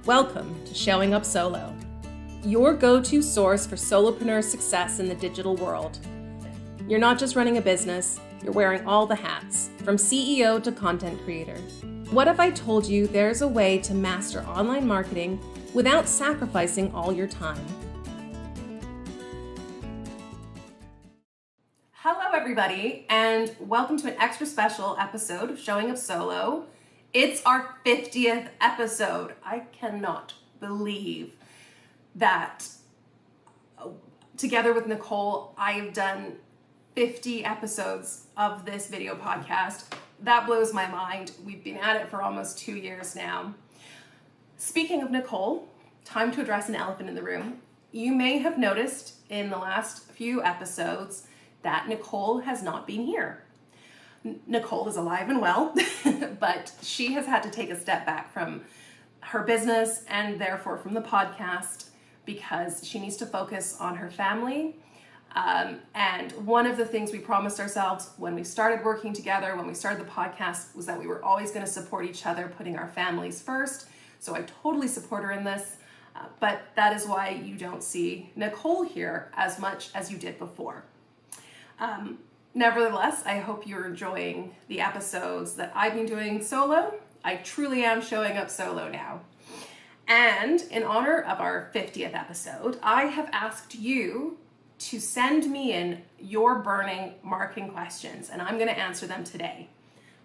Welcome to Showing Up Solo, your go-to source for solopreneur success in the digital world. You're not just running a business, you're wearing all the hats, from CEO to content creator. What if I told you there's a way to master online marketing without sacrificing all your time? Hello everybody, and welcome to an extra special episode of Showing Up Solo. It's our 50th episode. I cannot believe that together with Nicole, I've done 50 episodes of this video podcast. That blows my mind. We've been at it for almost 2 years now. Speaking of Nicole, time to address an elephant in the room. You may have noticed in the last few episodes that Nicole has not been here. Nicole is alive and well, but she has had to take a step back from her business and therefore from the podcast because she needs to focus on her family. And one of the things we promised ourselves when we started working together, when we started the podcast, was that we were always going to support each other, putting our families first. So I totally support her in this, but that is why you don't see Nicole here as much as you did before. Nevertheless, I hope you're enjoying the episodes that I've been doing solo. I truly am showing up solo now. And in honor of our 50th episode, I have asked you to send me in your burning marketing questions, and I'm going to answer them today.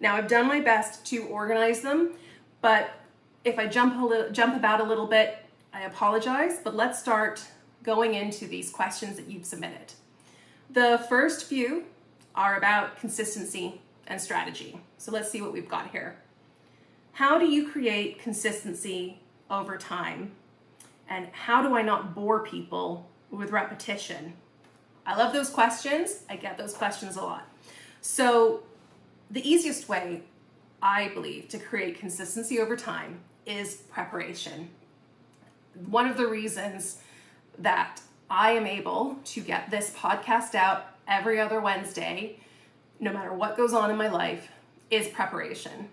Now, I've done my best to organize them, but if I jump about a little bit, I apologize, but let's start going into these questions that you've submitted. The first few are about consistency and strategy. So let's see what we've got here. How do you create consistency over time? And how do I not bore people with repetition? I love those questions. I get those questions a lot. So the easiest way, I believe, to create consistency over time is preparation. One of the reasons that I am able to get this podcast out every other Wednesday, no matter what goes on in my life, is preparation.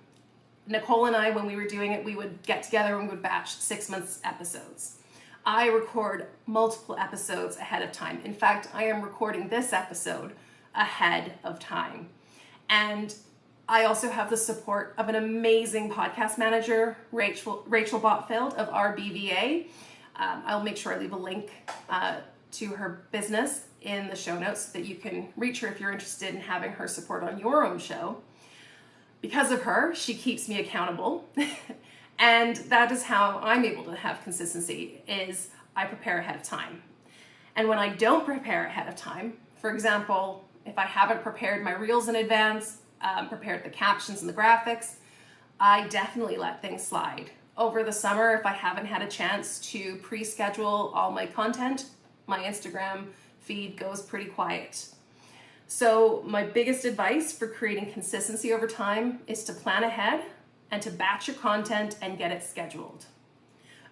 Nicole and I, when we were doing it, we would get together and we would batch 6 months episodes. I record multiple episodes ahead of time. In fact, I am recording this episode ahead of time. And I also have the support of an amazing podcast manager, Rachel Botfield of RBVA. I'll make sure I leave a link to her business in the show notes so that you can reach her if you're interested in having her support on your own show. Because of her, she keeps me accountable. And that is how I'm able to have consistency, is I prepare ahead of time. And when I don't prepare ahead of time, for example, if I haven't prepared my reels in advance, prepared the captions and the graphics, I definitely let things slide. Over the summer, if I haven't had a chance to pre-schedule all my content, my Instagram feed goes pretty quiet. So my biggest advice for creating consistency over time is to plan ahead and to batch your content and get it scheduled.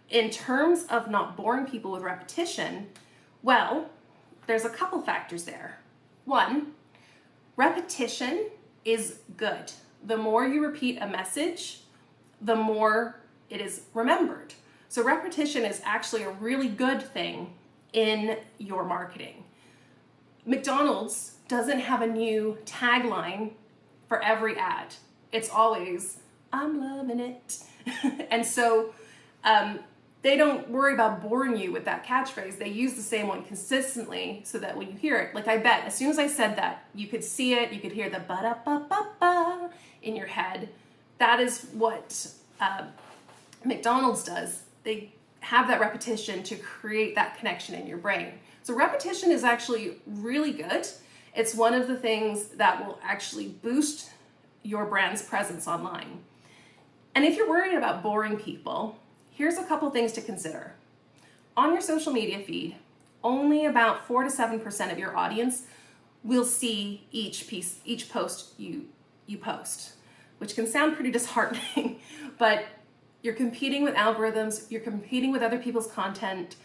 In terms of not boring people with repetition, well, there's a couple factors there. One, repetition is good. The more you repeat a message, the more it is remembered. So repetition is actually a really good thing in your marketing. McDonald's doesn't have a new tagline for every ad. It's always, I'm loving it. And so they don't worry about boring you with that catchphrase. They use the same one consistently so that when you hear it, like I bet as soon as I said that, you could see it, you could hear the ba-da-ba-ba-ba in your head. That is what McDonald's does. They have that repetition to create that connection in your brain. So repetition is actually really good. It's one of the things that will actually boost your brand's presence online. And if you're worried about boring people, here's a couple things to consider. On your social media feed, only about 4 to 7% of your audience will see each post you post, which can sound pretty disheartening, but you're competing with algorithms, you're competing with other people's content,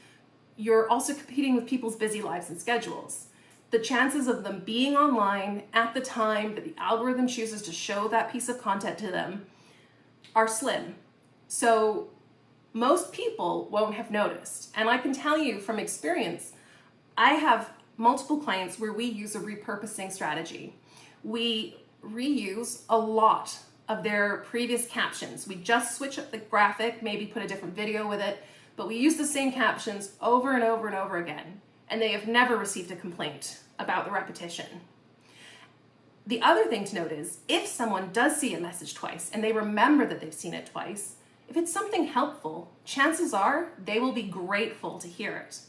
you're also competing with people's busy lives and schedules. The chances of them being online at the time that the algorithm chooses to show that piece of content to them are slim. So most people won't have noticed. And I can tell you from experience, I have multiple clients where we use a repurposing strategy. We reuse a lot of their previous captions. We just switch up the graphic, maybe put a different video with it, but we use the same captions over and over and over again, and they have never received a complaint about the repetition. The other thing to note is, if someone does see a message twice and they remember that they've seen it twice, if it's something helpful, chances are they will be grateful to hear it.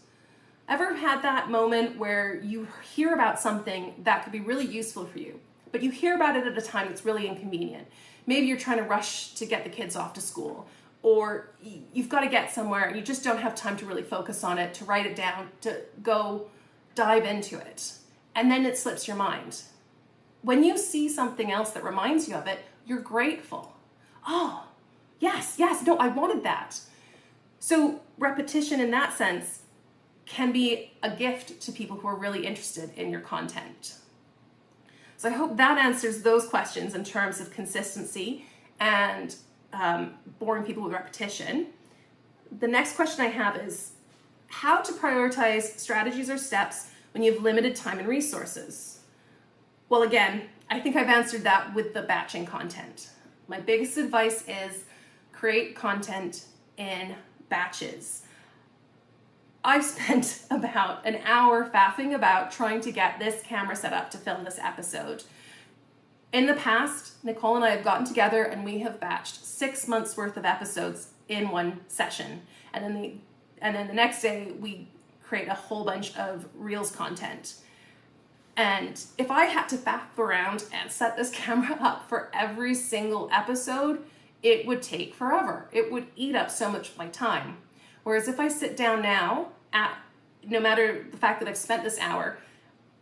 Ever had that moment where you hear about something that could be really useful for you, but you hear about it at a time that's really inconvenient? Maybe you're trying to rush to get the kids off to school, or you've got to get somewhere and you just don't have time to really focus on it, to write it down, to go dive into it. And then it slips your mind. When you see something else that reminds you of it, you're grateful. Oh, yes, no, I wanted that. So repetition in that sense can be a gift to people who are really interested in your content. So I hope that answers those questions in terms of consistency and boring people with repetition. The next question I have is how to prioritize strategies or steps when you have limited time and resources. Well, again, I think I've answered that with the batching content. My biggest advice is create content in batches. I've spent about an hour faffing about trying to get this camera set up to film this episode. In the past, Nicole and I have gotten together and we have batched 6 months worth of episodes in one session. And then the next day we create a whole bunch of Reels content. And if I had to faff around and set this camera up for every single episode, it would take forever. It would eat up so much of my time. Whereas if I sit down now, no matter the fact that I've spent this hour,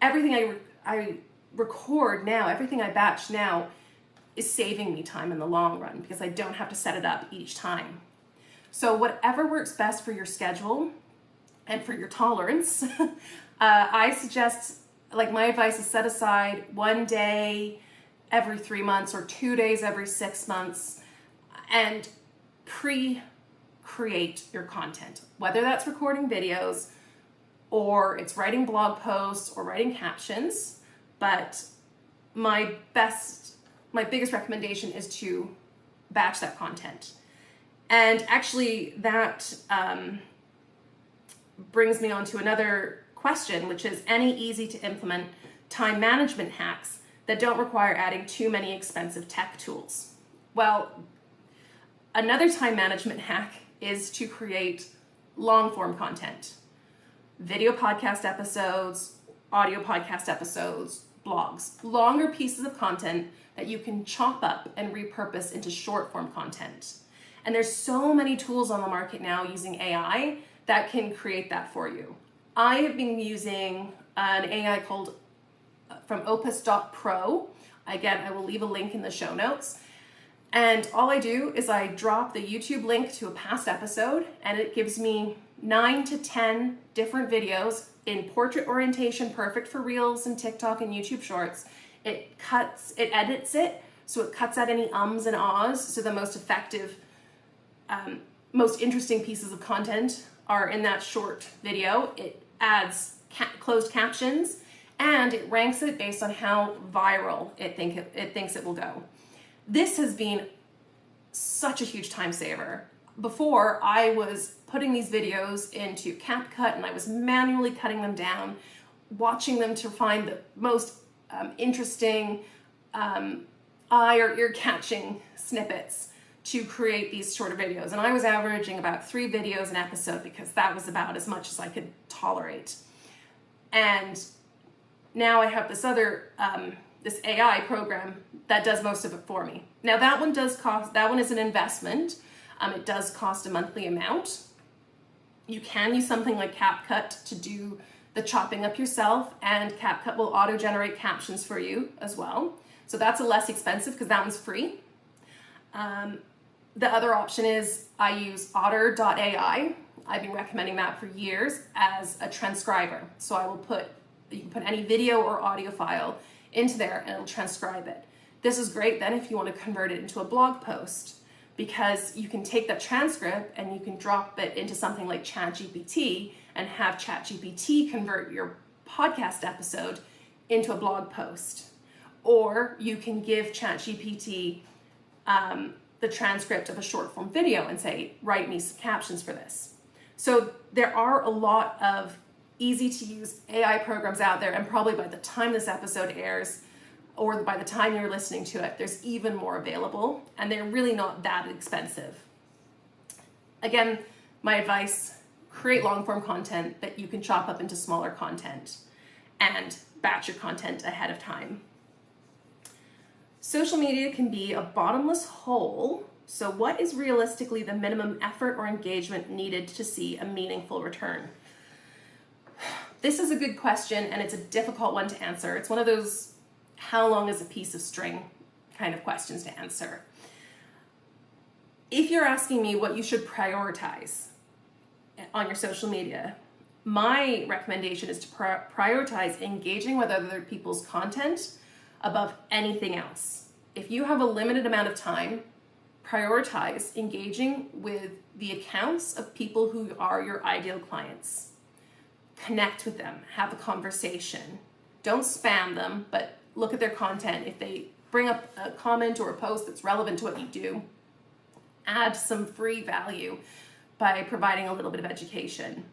everything I record now, everything I batch now is saving me time in the long run because I don't have to set it up each time. So whatever works best for your schedule and for your tolerance, I suggest, my advice is set aside 1 day every 3 months or 2 days every 6 months and pre-create your content, whether that's recording videos or it's writing blog posts or writing captions. But my biggest recommendation is to batch that content. And actually that brings me on to another question, which is any easy to implement time management hacks that don't require adding too many expensive tech tools. Well, another time management hack is to create long form content, video podcast episodes, audio podcast episodes, blogs, longer pieces of content that you can chop up and repurpose into short form content. And there's so many tools on the market now using AI that can create that for you. I have been using an AI called from opus.pro. Again, I will leave a link in the show notes. And all I do is I drop the YouTube link to a past episode and it gives me 9 to 10 different videos in portrait orientation, perfect for Reels and TikTok and YouTube Shorts. It edits it, so it cuts out any ums and ahs, so the most effective, most interesting pieces of content are in that short video. It adds closed captions, and it ranks it based on how viral it thinks it will go. This has been such a huge time saver. Before, I was putting these videos into CapCut and I was manually cutting them down, watching them to find the most interesting eye or ear-catching snippets to create these shorter videos. And I was averaging about 3 videos an episode because that was about as much as I could tolerate. And now I have this other, this AI program that does most of it for me. Now that one is an investment. It does cost a monthly amount. You can use something like CapCut to do the chopping up yourself, and CapCut will auto-generate captions for you as well. So that's a less expensive because that one's free. The other option is I use otter.ai. I've been recommending that for years as a transcriber. So you can put any video or audio file into there and it'll transcribe it. This is great then if you want to convert it into a blog post. because you can take that transcript and you can drop it into something like ChatGPT and have ChatGPT convert your podcast episode into a blog post. Or you can give ChatGPT the transcript of a short form video and say, write me some captions for this. So there are a lot of easy to use AI programs out there, and probably by the time this episode airs, or by the time you're listening to it, there's even more available, and they're really not that expensive. Again, my advice, create long form content that you can chop up into smaller content and batch your content ahead of time. Social media can be a bottomless hole, so what is realistically the minimum effort or engagement needed to see a meaningful return? This is a good question, and it's a difficult one to answer. It's one of those how long is a piece of string kind of questions to answer. If you're asking me what you should prioritize on your social media, my recommendation is to prioritize engaging with other people's content above anything else. If you have a limited amount of time, prioritize engaging with the accounts of people who are your ideal clients. Connect with them, have a conversation. Don't spam them, but look at their content. If they bring up a comment or a post that's relevant to what you do, add some free value by providing a little bit of education.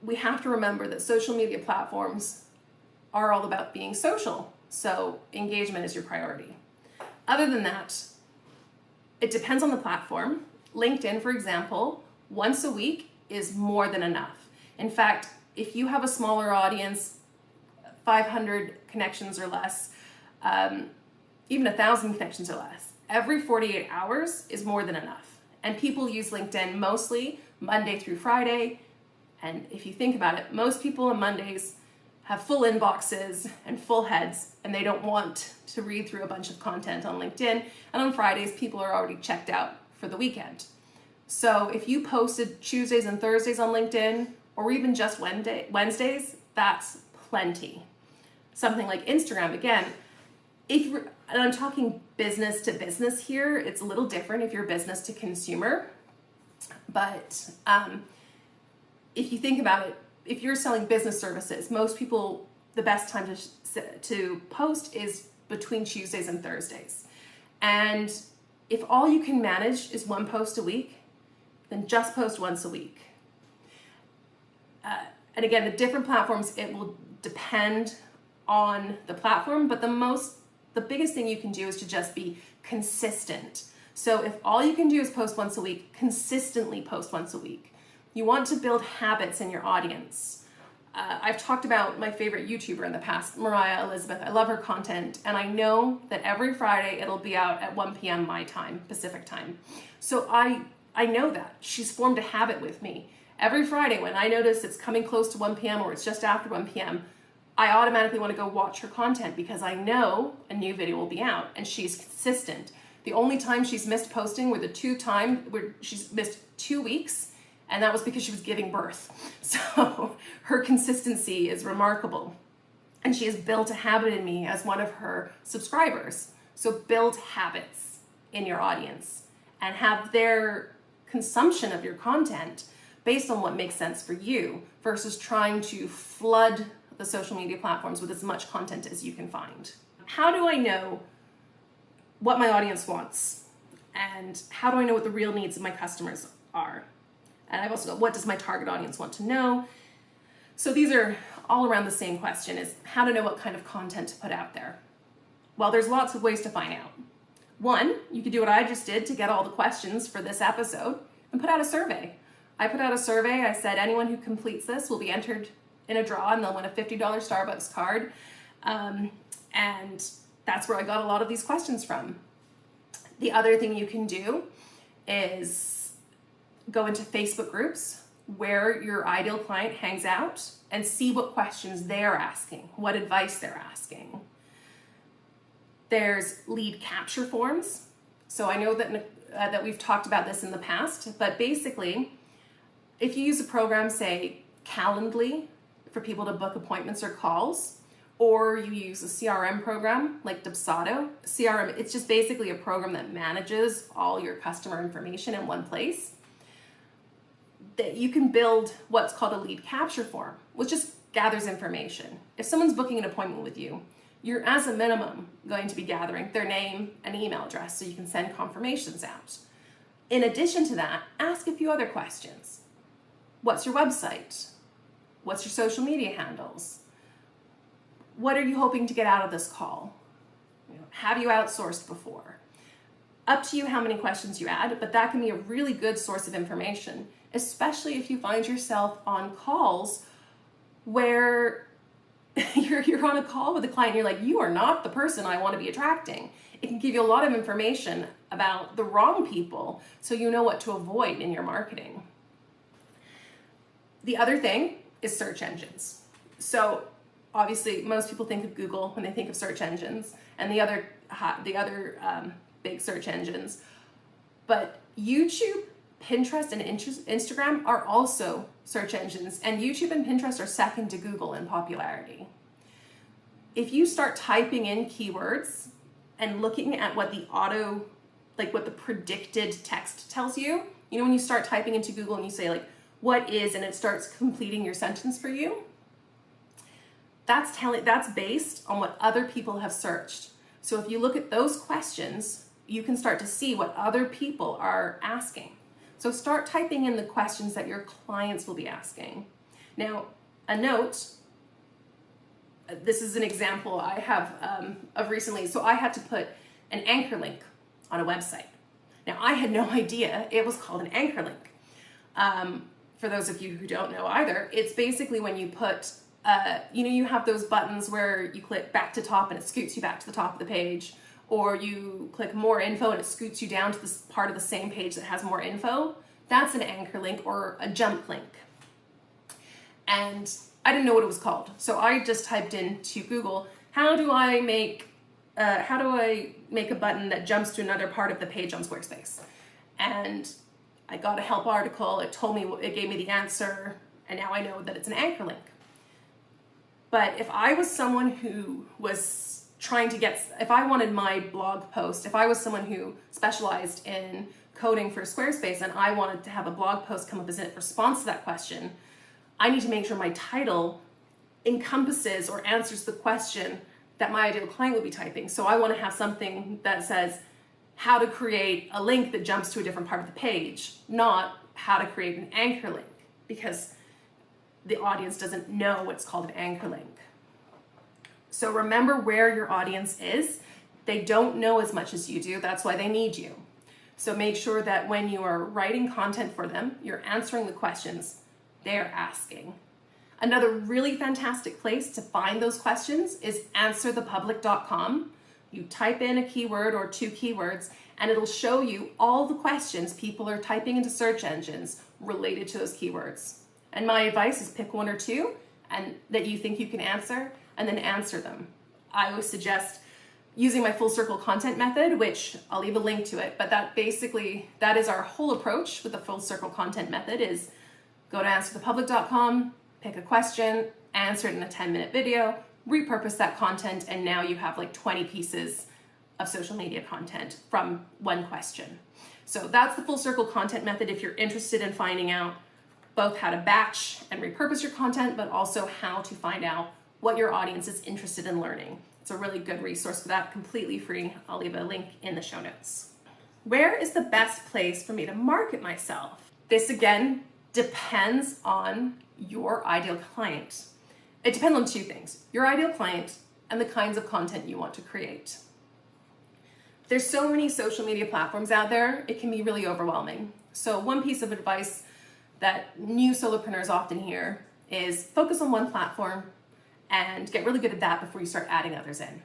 We have to remember that social media platforms are all about being social, so engagement is your priority. Other than that, it depends on the platform. LinkedIn, for example, once a week is more than enough. In fact, if you have a smaller audience, 500 connections or less, even 1,000 connections or less, every 48 hours is more than enough. And people use LinkedIn mostly Monday through Friday. And if you think about it, most people on Mondays have full inboxes and full heads, and they don't want to read through a bunch of content on LinkedIn. And on Fridays, people are already checked out for the weekend. So if you posted Tuesdays and Thursdays on LinkedIn, or even just Wednesdays, that's plenty. Something like Instagram, again, and I'm talking business to business here, it's a little different if you're business to consumer. But if you think about it, if you're selling business services, most people, the best time to post is between Tuesdays and Thursdays. And if all you can manage is one post a week, then just post once a week. And again, the different platforms, it will depend on the platform, but the biggest thing you can do is to just be consistent. So if all you can do is post once a week, consistently post once a week. You want to build habits in your audience. I've talked about my favorite YouTuber in the past, Mariah Elizabeth. I love her content, and I know that every Friday it'll be out at 1 p.m. my time, Pacific time. So I know that. She's formed a habit with me. Every Friday when I notice it's coming close to 1 p.m. or it's just after 1 p.m., I automatically want to go watch her content because I know a new video will be out, and she's consistent. The only time she's missed posting were the two times where she's missed 2 weeks, and that was because she was giving birth. So her consistency is remarkable. And she has built a habit in me as one of her subscribers. So build habits in your audience and have their consumption of your content based on what makes sense for you versus trying to flood the social media platforms with as much content as you can find. How do I know what my audience wants? And how do I know what the real needs of my customers are? And I've also got, what does my target audience want to know? So these are all around the same question, is how to know what kind of content to put out there. Well, there's lots of ways to find out. One, you could do what I just did to get all the questions for this episode and put out a survey. I put out a survey. I said anyone who completes this will be entered in a draw and they'll win a $50 Starbucks card. And that's where I got a lot of these questions from. The other thing you can do is go into Facebook groups where your ideal client hangs out and see what questions they're asking, what advice they're asking. There's lead capture forms. So I know that we've talked about this in the past, but basically, if you use a program, say Calendly, for people to book appointments or calls, or you use a CRM program like Dubsado. CRM, it's just basically a program that manages all your customer information in one place, that you can build what's called a lead capture form, which just gathers information. If someone's booking an appointment with you, you're as a minimum going to be gathering their name and email address so you can send confirmations out. In addition to that, ask a few other questions. What's your website? What's your social media handles? What are you hoping to get out of this call? Have you outsourced before? Up to you how many questions you add, but that can be a really good source of information, especially if you find yourself on calls where you're on a call with a client and you're like, you are not the person I want to be attracting. It can give you a lot of information about the wrong people so you know what to avoid in your marketing. The other thing is search engines. So obviously most people think of Google when they think of search engines and the other big search engines, but YouTube, Pinterest, and Instagram are also search engines, and YouTube and Pinterest are second to Google in popularity. If you start typing in keywords and looking at what what the predicted text tells you, when you start typing into Google and you say like, what is, and it starts completing your sentence for you, that's based on what other people have searched. So if you look at those questions, you can start to see what other people are asking. So start typing in the questions that your clients will be asking. Now, a note, this is an example I have of recently. So I had to put an anchor link on a website. Now, I had no idea it was called an anchor link. For those of you who don't know either, it's basically when you put, you have those buttons where you click back to top and it scoots you back to the top of the page, or you click more info and it scoots you down to this part of the same page that has more info. That's an anchor link or a jump link. And I didn't know what it was called. So I just typed into Google, how do I make a button that jumps to another part of the page on Squarespace? And I got a help article, it gave me the answer, and now I know that it's an anchor link. But if I was someone who was if I wanted my blog post, if I was someone who specialized in coding for Squarespace and I wanted to have a blog post come up as a response to that question, I need to make sure my title encompasses or answers the question that my ideal client would be typing. So I want to have something that says how to create a link that jumps to a different part of the page, not how to create an anchor link, because the audience doesn't know what's called an anchor link. So remember where your audience is. They don't know as much as you do. That's why they need you. So make sure that when you are writing content for them, you're answering the questions they're asking. Another really fantastic place to find those questions is answerthepublic.com. You type in a keyword or two keywords, and it'll show you all the questions people are typing into search engines related to those keywords. And my advice is pick one or two and that you think you can answer, and then answer them. I always suggest using my full circle content method, which I'll leave a link to it, but that is our whole approach with the full circle content method is go to answerthepublic.com, pick a question, answer it in a 10-minute video, repurpose that content, and now you have like 20 pieces of social media content from one question. So that's the full circle content method if you're interested in finding out both how to batch and repurpose your content, but also how to find out what your audience is interested in learning. It's a really good resource for that, completely free. I'll leave a link in the show notes. Where is the best place for me to market myself? This again depends on your ideal client. It depends on two things, your ideal client and the kinds of content you want to create. There's so many social media platforms out there, it can be really overwhelming. So one piece of advice that new solopreneurs often hear is focus on one platform and get really good at that before you start adding others in.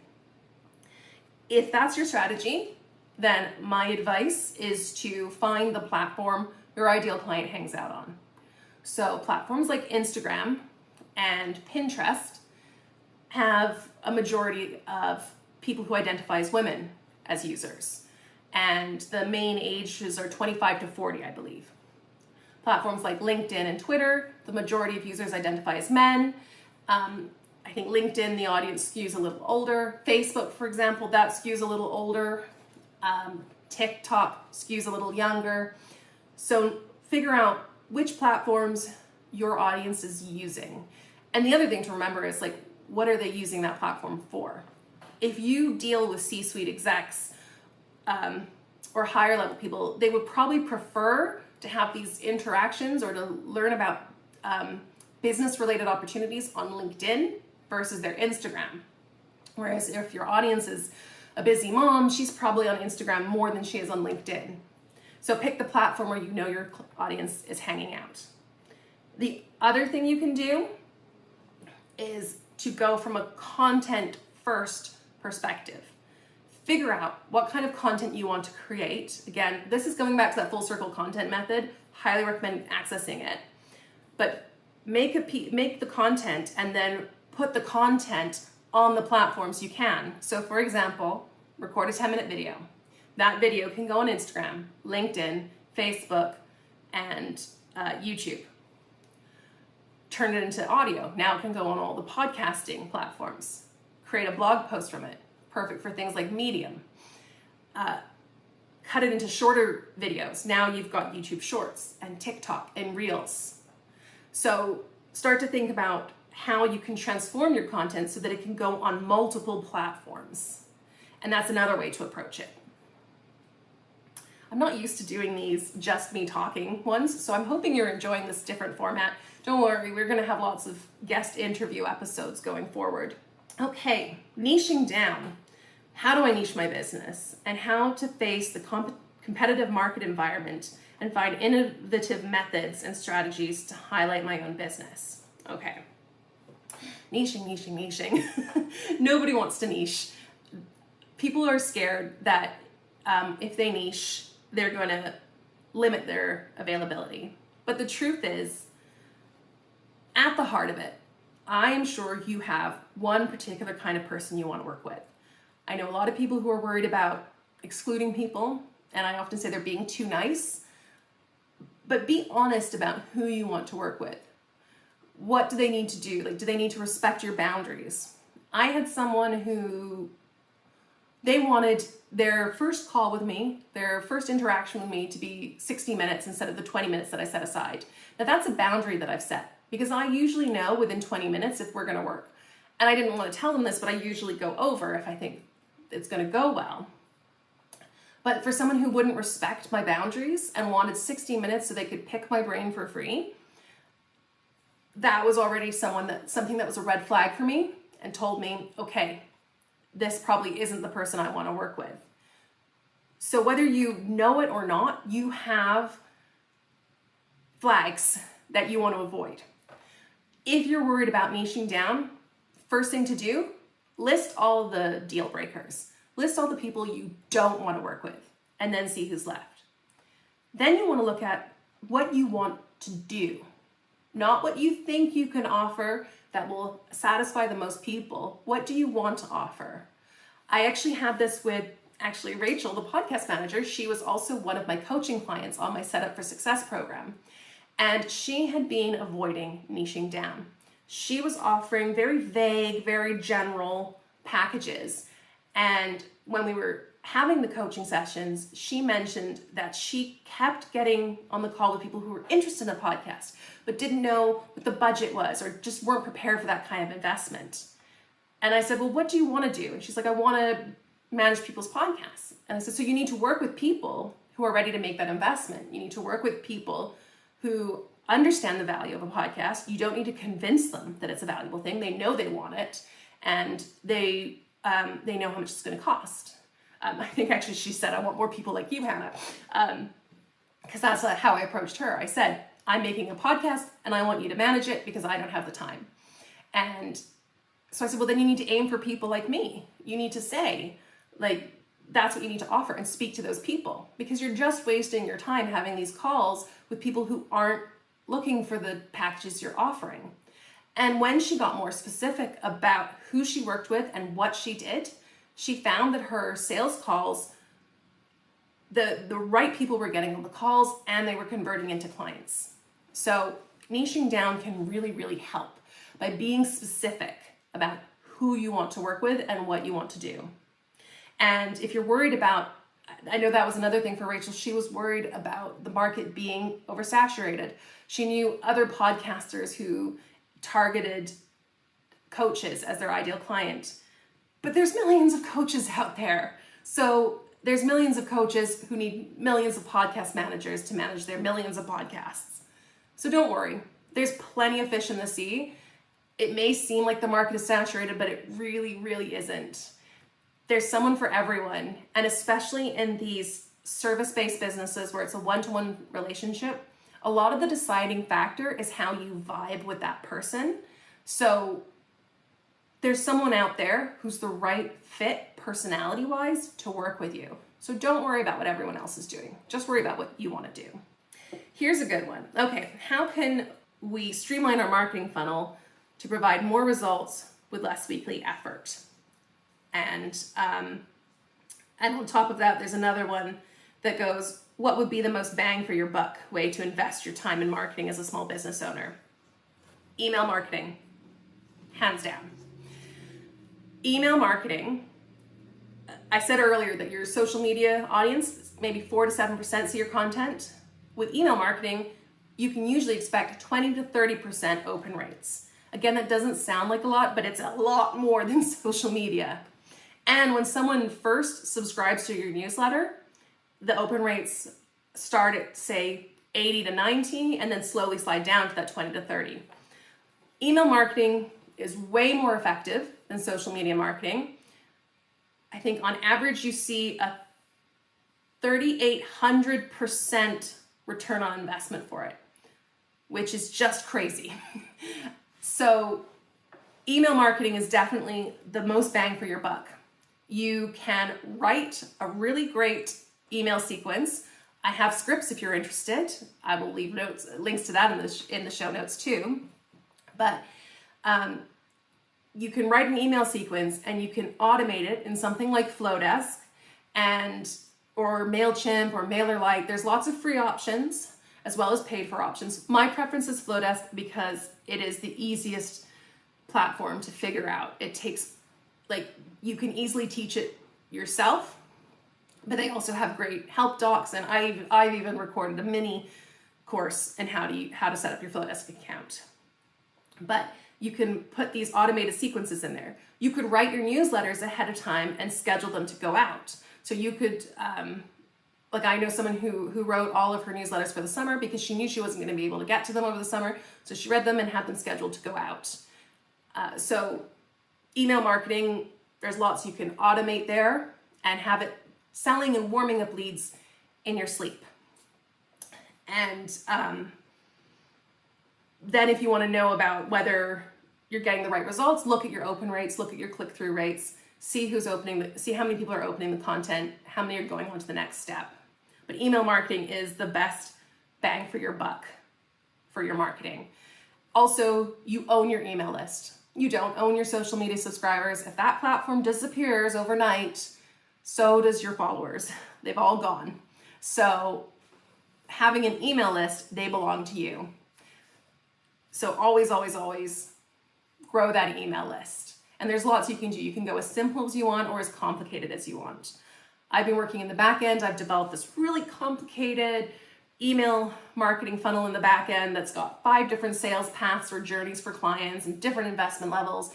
If that's your strategy, then my advice is to find the platform your ideal client hangs out on. So platforms like Instagram and Pinterest have a majority of people who identify as women as users. And the main ages are 25 to 40, I believe. Platforms like LinkedIn and Twitter, the majority of users identify as men. I think LinkedIn, the audience skews a little older. Facebook, for example, that skews a little older. TikTok skews a little younger. So figure out which platforms your audience is using. And the other thing to remember is like, what are they using that platform for? If you deal with C-suite execs or higher level people, they would probably prefer to have these interactions or to learn about business related opportunities on LinkedIn versus their Instagram. Whereas if your audience is a busy mom, she's probably on Instagram more than she is on LinkedIn. So pick the platform where you know your audience is hanging out. The other thing you can do is to go from a content first perspective. Figure out what kind of content you want to create. Again, this is going back to that full circle content method. Highly recommend accessing it. But make the content and then put the content on the platforms you can. So for example, record a 10-minute video. That video can go on Instagram, LinkedIn, Facebook, and YouTube. Turn it into audio. Now it can go on all the podcasting platforms. Create a blog post from it. Perfect for things like Medium. Cut it into shorter videos. Now you've got YouTube Shorts and TikTok and Reels. So start to think about how you can transform your content so that it can go on multiple platforms. And that's another way to approach it. I'm not used to doing these just me talking ones, so I'm hoping you're enjoying this different format. Don't worry, we're going to have lots of guest interview episodes going forward. Okay, niching down. How do I niche my business and how to face the competitive market environment and find innovative methods and strategies to highlight my own business? Okay, niching. Nobody wants to niche. People are scared that if they niche, they're going to limit their availability. But the truth is, at the heart of it, I am sure you have one particular kind of person you want to work with. I know a lot of people who are worried about excluding people, and I often say they're being too nice, but be honest about who you want to work with. What do they need to do? Like, do they need to respect your boundaries? I had someone who they wanted their first call with me, their first interaction with me to be 60 minutes instead of the 20 minutes that I set aside. Now that's a boundary that I've set because I usually know within 20 minutes if we're gonna work. And I didn't want to tell them this, but I usually go over if I think it's gonna go well. But for someone who wouldn't respect my boundaries and wanted 60 minutes so they could pick my brain for free, that was already something that was a red flag for me and told me, okay, this probably isn't the person I want to work with. So whether you know it or not, you have flags that you want to avoid. If you're worried about niching down, first thing to do, list all the deal breakers. List all the people you don't want to work with and then see who's left. Then you want to look at what you want to do, not what you think you can offer that will satisfy the most people. What do you want to offer? I actually had this with Rachel, the podcast manager. She was also one of my coaching clients on my Setup for Success program. And she had been avoiding niching down. She was offering very vague, very general packages. And when we were having the coaching sessions, she mentioned that she kept getting on the call with people who were interested in a podcast, but didn't know what the budget was or just weren't prepared for that kind of investment. And I said, well, what do you want to do? And she's like, I want to manage people's podcasts. And I said, so you need to work with people who are ready to make that investment. You need to work with people who understand the value of a podcast. You don't need to convince them that it's a valuable thing. They know they want it, and they know how much it's going to cost. I think actually she said, I want more people like you, Hannah, because that's how I approached her. I said, I'm making a podcast and I want you to manage it because I don't have the time. And so I said, well, then you need to aim for people like me. You need to say, like, that's what you need to offer and speak to those people, because you're just wasting your time having these calls with people who aren't looking for the packages you're offering. And when she got more specific about who she worked with and what she did, she found that her sales calls, the right people were getting on the calls and they were converting into clients. So niching down can really, really help by being specific about who you want to work with and what you want to do. And if you're worried about, I know that was another thing for Rachel, she was worried about the market being oversaturated. She knew other podcasters who targeted coaches as their ideal client. But there's millions of coaches out there. So there's millions of coaches who need millions of podcast managers to manage their millions of podcasts. So don't worry. There's plenty of fish in the sea. It may seem like the market is saturated, but it really, really isn't. There's someone for everyone. And especially in these service-based businesses where it's a one-to-one relationship, a lot of the deciding factor is how you vibe with that person. So there's someone out there who's the right fit personality-wise to work with you. So don't worry about what everyone else is doing. Just worry about what you want to do. Here's a good one. Okay, how can we streamline our marketing funnel to provide more results with less weekly effort? And on top of that, there's another one that goes, what would be the most bang for your buck way to invest your time in marketing as a small business owner? Email marketing, hands down. Email marketing, I said earlier that your social media audience, maybe 4 to 7% see your content. With email marketing, you can usually expect 20 to 30% open rates. Again, that doesn't sound like a lot, but it's a lot more than social media. And when someone first subscribes to your newsletter, the open rates start at, say, 80 to 90, and then slowly slide down to that 20 to 30. Email marketing is way more effective than social media marketing. I think on average, you see a 3,800% return on investment for it, which is just crazy. So email marketing is definitely the most bang for your buck. You can write a really great email sequence. I have scripts if you're interested. I will leave links to that in the show notes too. But you can write an email sequence and you can automate it in something like Flowdesk or MailChimp or MailerLite. There's lots of free options as well as paid for options. My preference is Flowdesk because it is the easiest platform to figure out. It takes, you can easily teach it yourself, but they also have great help docs, and I've even recorded a mini course in how to set up your Flowdesk account. But you can put these automated sequences in there. You could write your newsletters ahead of time and schedule them to go out. So you could, I know someone who wrote all of her newsletters for the summer because she knew she wasn't going to be able to get to them over the summer. So she read them and had them scheduled to go out. So email marketing, there's lots you can automate there and have it selling and warming up leads in your sleep. And then if you want to know about whether you're getting the right results, look at your open rates, look at your click-through rates, see see how many people are opening the content, how many are going on to the next step. But email marketing is the best bang for your buck for your marketing. Also, you own your email list. You don't own your social media subscribers. If that platform disappears overnight, so does your followers. They've all gone. So having an email list, they belong to you. So always, always, always grow that email list. And there's lots you can do. You can go as simple as you want or as complicated as you want. I've been working in the back end. I've developed this really complicated email marketing funnel in the back end that's got 5 different sales paths or journeys for clients and different investment levels.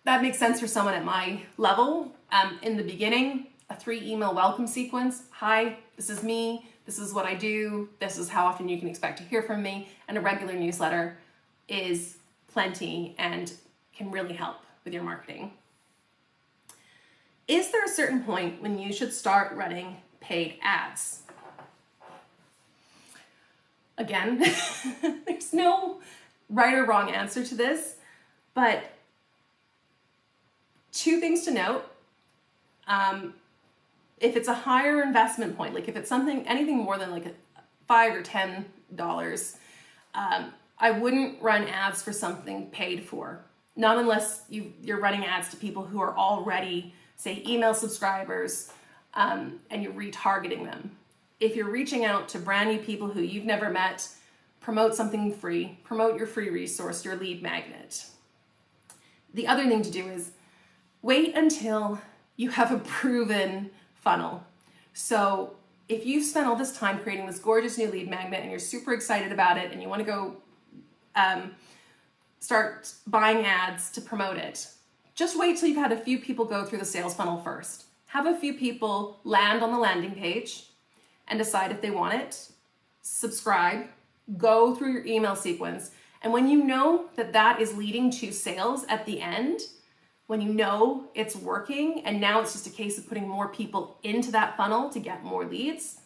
That makes sense for someone at my level. In the beginning, a 3 email welcome sequence. Hi, this is me. This is what I do. This is how often you can expect to hear from me. And a regular newsletter is plenty and can really help with your marketing. Is there a certain point when you should start running paid ads? Again, there's no right or wrong answer to this, but 2 things to note. If it's a higher investment point, like if it's anything more than like $5 or $10, I wouldn't run ads for something paid for. Not unless you're running ads to people who are already, say, email subscribers, and you're retargeting them. If you're reaching out to brand new people who you've never met, promote something free, promote your free resource, your lead magnet. The other thing to do is wait until you have a proven funnel. So if you've spent all this time creating this gorgeous new lead magnet and you're super excited about it and you want to go start buying ads to promote it, just wait till you've had a few people go through the sales funnel first. Have a few people land on the landing page and decide if they want it, subscribe, go through your email sequence. And when you know that that is leading to sales at the end, when you know it's working and now it's just a case of putting more people into that funnel to get more leads,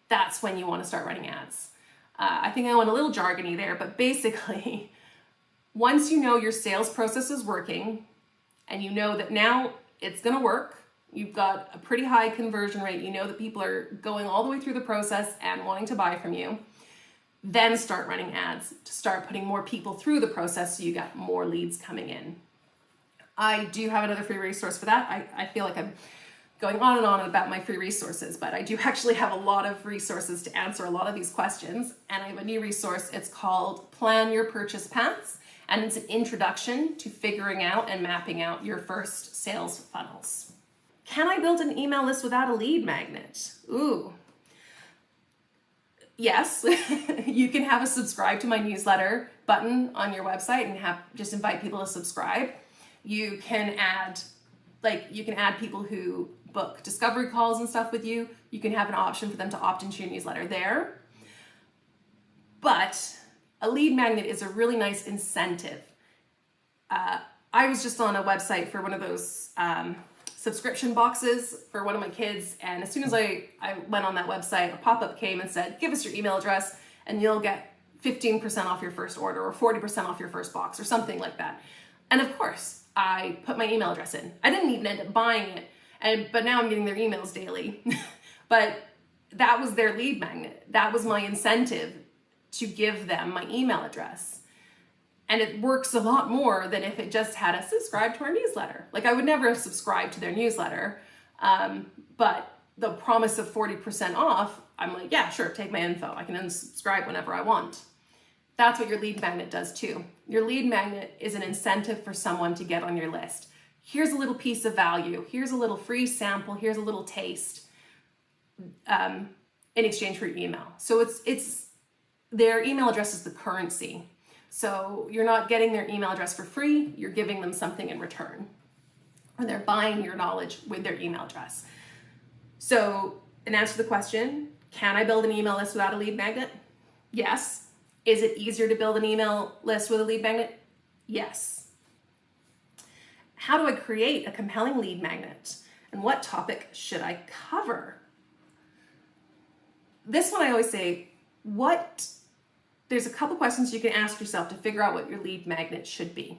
that's when you want to start running ads. I think I went a little jargony there, but basically, once you know your sales process is working and you know that now it's going to work, you've got a pretty high conversion rate, you know that people are going all the way through the process and wanting to buy from you, then start running ads to start putting more people through the process so you got more leads coming in. I do have another free resource for that. I feel like I'm going on and on about my free resources, but I do actually have a lot of resources to answer a lot of these questions. And I have a new resource. It's called Plan Your Purchase Paths. And it's an introduction to figuring out and mapping out your first sales funnels. Can I build an email list without a lead magnet? Ooh. Yes, you can have a subscribe to my newsletter button on your website and just invite people to subscribe. You can add people who book discovery calls and stuff with you. You can have an option for them to opt into your newsletter there. But a lead magnet is a really nice incentive. I was just on a website for one of those subscription boxes for one of my kids, and as soon as I went on that website, a pop-up came and said, give us your email address and you'll get 15% off your first order or 40% off your first box or something like that. And of course, I put my email address in. I didn't even end up buying it, but now I'm getting their emails daily. But that was their lead magnet. That was my incentive to give them my email address. And it works a lot more than if it just had a subscribe to our newsletter. Like, I would never have subscribed to their newsletter, but the promise of 40% off, I'm like, yeah, sure, take my info. I can unsubscribe whenever I want. That's what your lead magnet does too. Your lead magnet is an incentive for someone to get on your list. Here's a little piece of value. Here's a little free sample. Here's a little taste in exchange for your email. So it's their email address is the currency. So you're not getting their email address for free, you're giving them something in return. Or they're buying your knowledge with their email address. So in answer to the question, can I build an email list without a lead magnet? Yes. Is it easier to build an email list with a lead magnet? Yes. How do I create a compelling lead magnet? And what topic should I cover? This one I always say, there's a couple questions you can ask yourself to figure out what your lead magnet should be.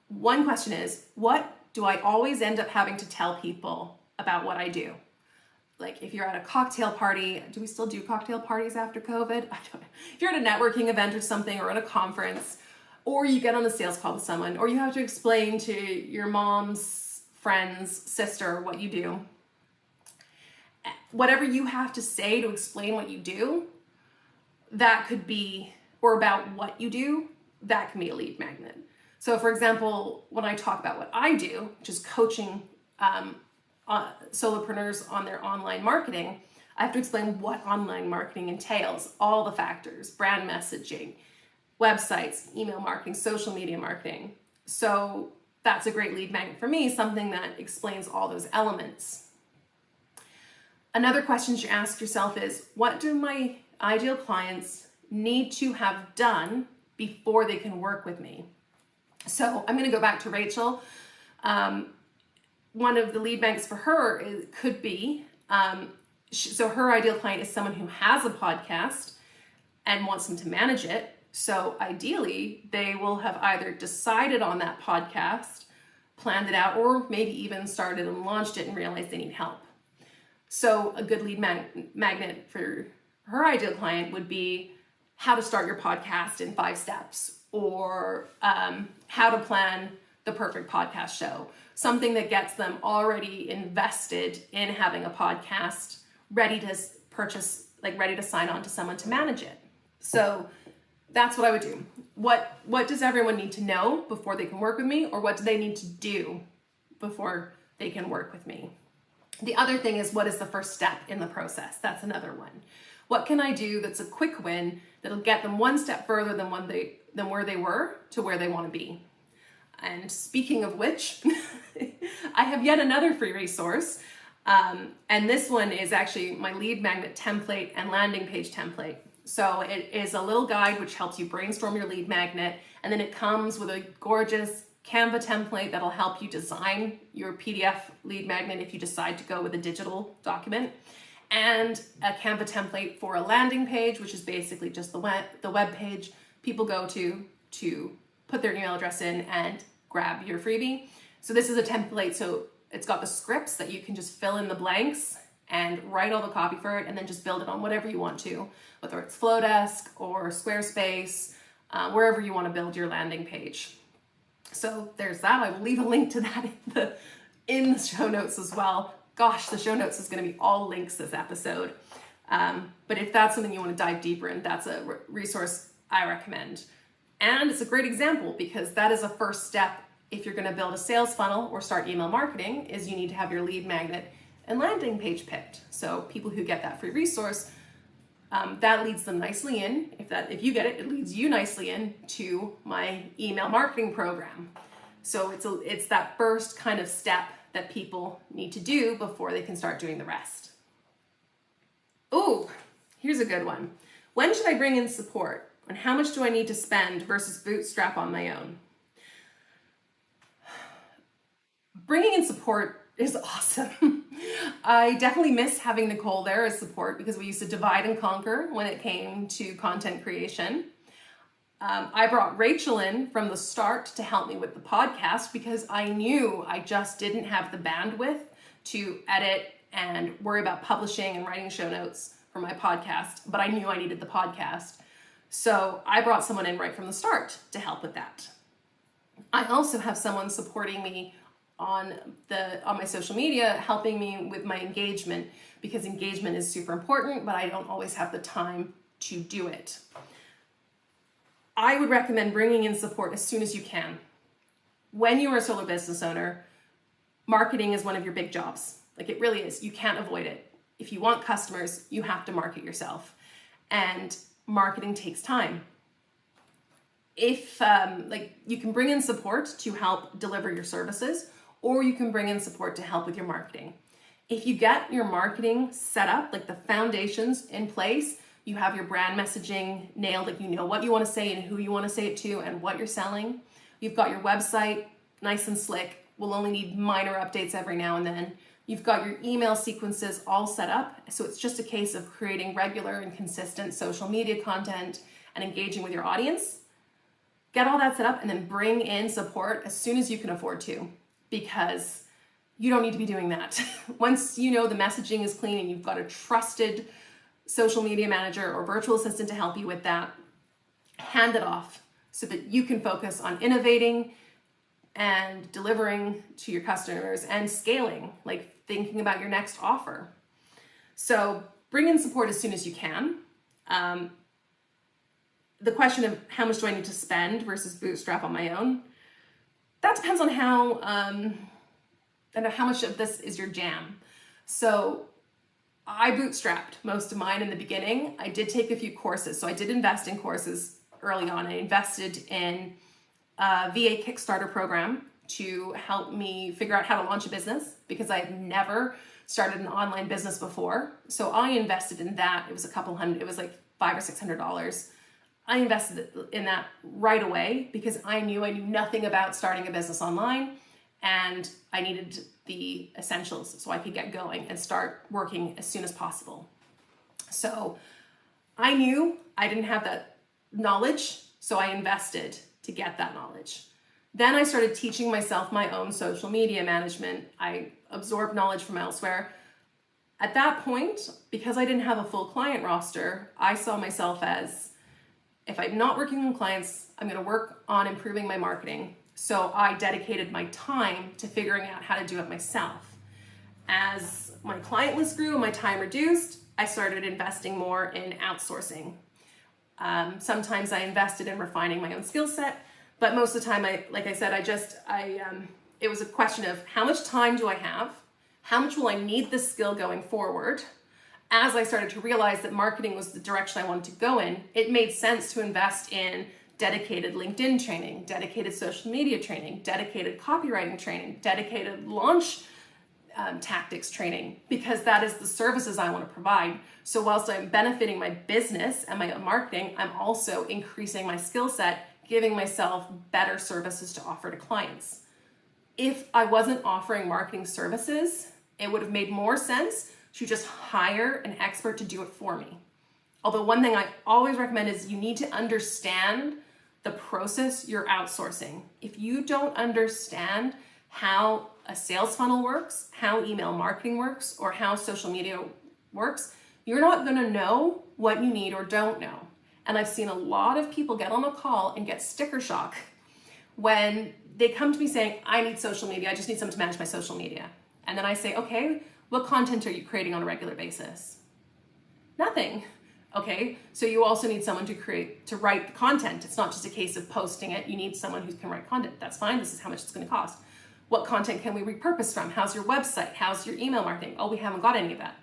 One question is, what do I always end up having to tell people about what I do? Like, if you're at a cocktail party, do we still do cocktail parties after COVID? I don't know. If you're at a networking event or something, or at a conference, or you get on a sales call with someone, or you have to explain to your mom's friend's sister what you do, whatever you have to say to explain what you do, that could be, or about what you do, that can be a lead magnet. So for example, when I talk about what I do, which is coaching solopreneurs on their online marketing, I have to explain what online marketing entails, all the factors, brand messaging, websites, email marketing, social media marketing. So that's a great lead magnet for me, something that explains all those elements. Another question you ask yourself is, what do my ideal clients need to have done before they can work with me? So I'm going to go back to Rachel. One of the lead magnets for her could be, so her ideal client is someone who has a podcast and wants them to manage it. So ideally, they will have either decided on that podcast, planned it out, or maybe even started and launched it and realized they need help. So a good lead magnet for her ideal client would be how to start your podcast in 5 steps, or how to plan the perfect podcast show. Something that gets them already invested in having a podcast, ready to purchase, like ready to sign on to someone to manage it. So that's what I would do. What does everyone need to know before they can work with me, or what do they need to do before they can work with me? The other thing is, what is the first step in the process? That's another one. What can I do that's a quick win that'll get them one step further than where they were to where they want to be? And speaking of which, I have yet another free resource. And this one is actually my lead magnet template and landing page template. So it is a little guide which helps you brainstorm your lead magnet, and then it comes with a gorgeous Canva template that'll help you design your PDF lead magnet if you decide to go with a digital document, and a Canva template for a landing page, which is basically just the web page people go to put their email address in and grab your freebie. So this is a template, so it's got the scripts that you can just fill in the blanks and write all the copy for it, and then just build it on whatever you want to, whether it's Flowdesk or Squarespace, wherever you want to build your landing page. So there's that. I will leave a link to that in the show notes as well. Gosh, the show notes is going to be all links this episode. But if that's something you want to dive deeper in, that's a resource I recommend. And it's a great example because that is a first step if you're going to build a sales funnel or start email marketing, is you need to have your lead magnet and landing page picked. So people who get that free resource, that leads them nicely in. If you get it, it leads you nicely in to my email marketing program. So it's that first kind of step that people need to do before they can start doing the rest. Ooh, here's a good one. When should I bring in support? And how much do I need to spend versus bootstrap on my own? Bringing in support is awesome. I definitely miss having Nicole there as support because we used to divide and conquer when it came to content creation. I brought Rachel in from the start to help me with the podcast because I knew I just didn't have the bandwidth to edit and worry about publishing and writing show notes for my podcast, but I knew I needed the podcast. So I brought someone in right from the start to help with that. I also have someone supporting me on my social media, helping me with my engagement, because engagement is super important, but I don't always have the time to do it. I would recommend bringing in support as soon as you can. When you are a solo business owner, marketing is one of your big jobs. Like, it really is. You can't avoid it. If you want customers, you have to market yourself. And marketing takes time. If you can bring in support to help deliver your services, or you can bring in support to help with your marketing. If you get your marketing set up, like the foundations in place, you have your brand messaging nailed, like you know what you want to say and who you want to say it to and what you're selling. You've got your website nice and slick. We'll only need minor updates every now and then. You've got your email sequences all set up. So it's just a case of creating regular and consistent social media content and engaging with your audience. Get all that set up and then bring in support as soon as you can afford to, because you don't need to be doing that. Once you know the messaging is clean and you've got a trusted social media manager or virtual assistant to help you with that, hand it off so that you can focus on innovating and delivering to your customers and scaling, like thinking about your next offer. So bring in support as soon as you can. The question of how much do I need to spend versus bootstrap on my own, that depends on how much of this is your jam. So I bootstrapped most of mine in the beginning. I did take a few courses. So I did invest in courses early on. I invested in a VA Kickstarter program to help me figure out how to launch a business because I had never started an online business before. So I invested in that. It was it was like $500 or $600. I invested in that right away because I knew nothing about starting a business online, and I needed the essentials so I could get going and start working as soon as possible. So I knew I didn't have that knowledge, so I invested to get that knowledge. Then I started teaching myself my own social media management. I absorbed knowledge from elsewhere. At that point, because I didn't have a full client roster, I saw myself as, if I'm not working with clients, I'm going to work on improving my marketing. So I dedicated my time to figuring out how to do it myself. As my client list grew and my time reduced, I started investing more in outsourcing. Sometimes I invested in refining my own skill set, but most of the time, it was a question of how much time do I have? How much will I need this skill going forward? As I started to realize that marketing was the direction I wanted to go in, it made sense to invest in dedicated LinkedIn training, dedicated social media training, dedicated copywriting training, dedicated launch tactics training, because that is the services I want to provide. So whilst I'm benefiting my business and my marketing, I'm also increasing my skill set, giving myself better services to offer to clients. If I wasn't offering marketing services, it would have made more sense to just hire an expert to do it for me. Although one thing I always recommend is you need to understand the process you're outsourcing. If you don't understand how a sales funnel works, how email marketing works, or how social media works, you're not gonna know what you need or don't know. And I've seen a lot of people get on a call and get sticker shock when they come to me saying, I need social media, I just need someone to manage my social media. And then I say, okay, what content are you creating on a regular basis? Nothing. Okay, so you also need someone to write the content. It's not just a case of posting it. You need someone who can write content. That's fine. This is how much it's going to cost. What content can we repurpose from? How's your website? How's your email marketing? Oh, we haven't got any of that.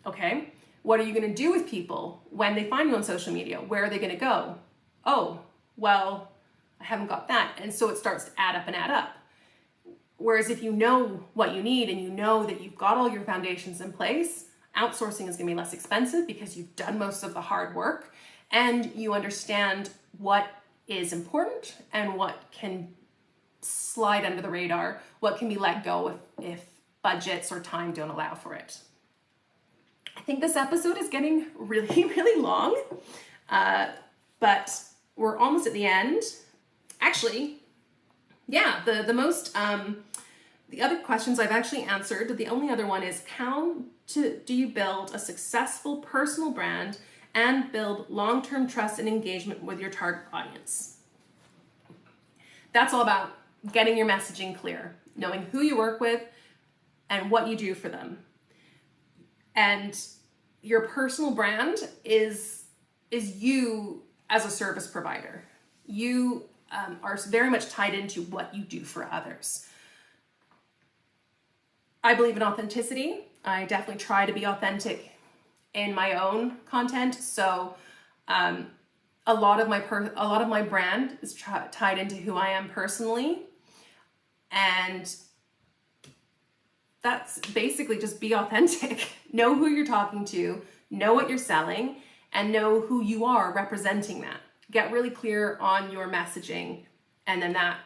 Okay, what are you going to do with people when they find you on social media? Where are they going to go? Oh, well, I haven't got that. And so it starts to add up and add up. Whereas if you know what you need and you know that you've got all your foundations in place, outsourcing is going to be less expensive because you've done most of the hard work and you understand what is important and what can slide under the radar, what can be let go if budgets or time don't allow for it. I think this episode is getting really, really long, but we're almost at the end. Actually, yeah, the other questions I've actually answered. The only other one is do you build a successful personal brand and build long-term trust and engagement with your target audience? That's all about getting your messaging clear, knowing who you work with and what you do for them. And your personal brand is you as a service provider. You are very much tied into what you do for others. I believe in authenticity. I definitely try to be authentic in my own content. So a lot of my brand is tied into who I am personally. And that's basically just be authentic. Know who you're talking to, know what you're selling, and know who you are representing that. Get really clear on your messaging, and then that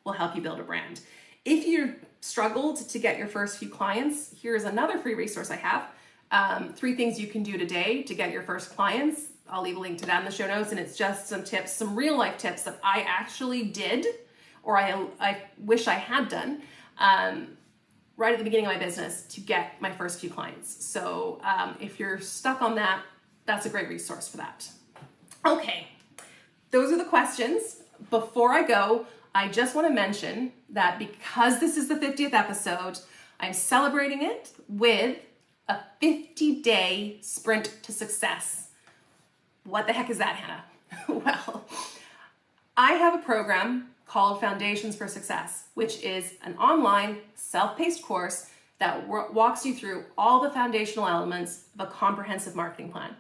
will help you build a brand. If you struggled to get your first few clients, here's another free resource I have. 3 things you can do today to get your first clients. I'll leave a link to that in the show notes, and it's just some tips, some real life tips that I actually did, or I wish I had done right at the beginning of my business to get my first few clients. So if you're stuck on that, that's a great resource for that. Okay, those are the questions. Before I go, I just want to mention that because this is the 50th episode, I'm celebrating it with a 50-day sprint to success. What the heck is that, Hannah? Well, I have a program called Foundations for Success, which is an online self-paced course that walks you through all the foundational elements of a comprehensive marketing plan.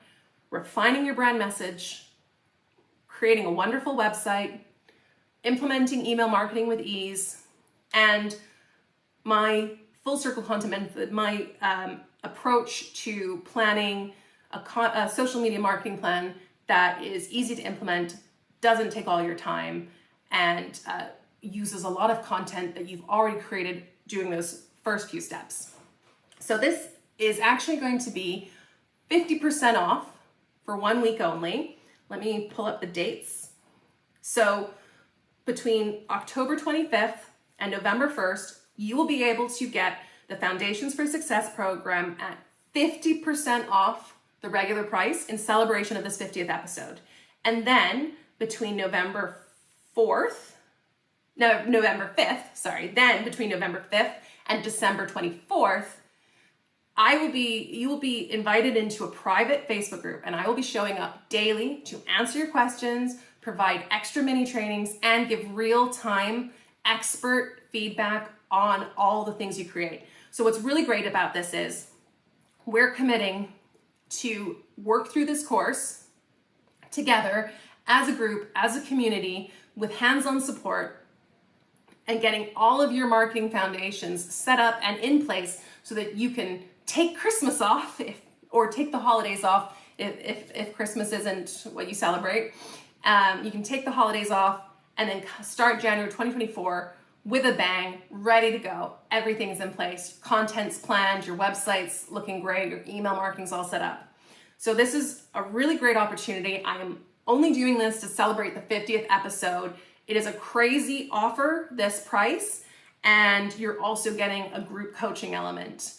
Refining your brand message, creating a wonderful website, implementing email marketing with ease, and my full circle content method, my approach to planning a social media marketing plan that is easy to implement, doesn't take all your time, and uses a lot of content that you've already created doing those first few steps. So this is actually going to be 50% off for 1 week only. Let me pull up the dates. So between October 25th and November 1st, you will be able to get the Foundations for Success program at 50% off the regular price in celebration of this 50th episode. And then between November 5th, then between November 5th and December 24th, you will be invited into a private Facebook group, and I will be showing up daily to answer your questions, provide extra mini trainings, and give real-time expert feedback on all the things you create. So what's really great about this is we're committing to work through this course together as a group, as a community, with hands-on support, and getting all of your marketing foundations set up and in place so that you can take Christmas off or take the holidays off if Christmas isn't what you celebrate. You can take the holidays off and then start January 2024 with a bang, ready to go. Everything's in place. Content's planned, your website's looking great, your email marketing's all set up. So this is a really great opportunity. I am only doing this to celebrate the 50th episode. It is a crazy offer, this price, and you're also getting a group coaching element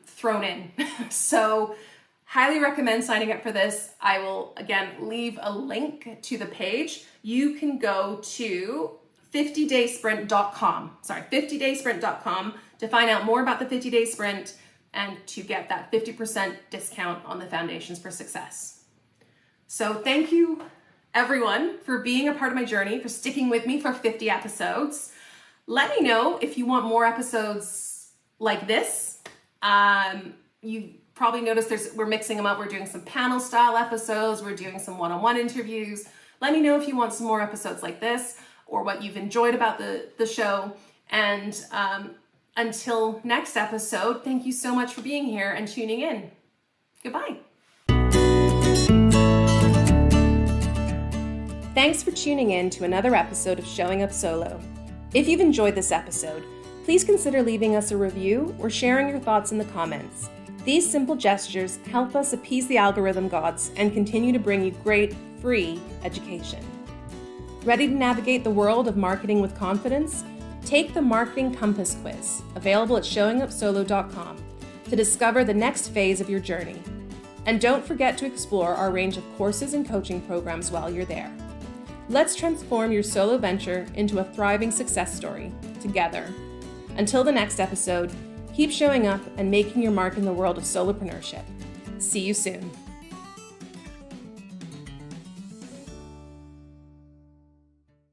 thrown in. So highly recommend signing up for this. I will, again, leave a link to the page. You can go to 50daysprint.com, 50daysprint.com to find out more about the 50-day sprint and to get that 50% discount on the Foundations for Success. So thank you, everyone, for being a part of my journey, for sticking with me for 50 episodes. Let me know if you want more episodes like this. You probably noticed we're mixing them up. We're doing some panel style episodes. We're doing some one-on-one interviews. Let me know if you want some more episodes like this or what you've enjoyed about the show. And until next episode, thank you so much for being here and tuning in. Goodbye. Thanks for tuning in to another episode of Showing Up Solo. If you've enjoyed this episode, please consider leaving us a review or sharing your thoughts in the comments. These simple gestures help us appease the algorithm gods and continue to bring you great, free education. Ready to navigate the world of marketing with confidence? Take the Marketing Compass quiz, available at showingupsolo.com, to discover the next phase of your journey. And don't forget to explore our range of courses and coaching programs while you're there. Let's transform your solo venture into a thriving success story together. Until the next episode, keep showing up and making your mark in the world of solopreneurship. See you soon.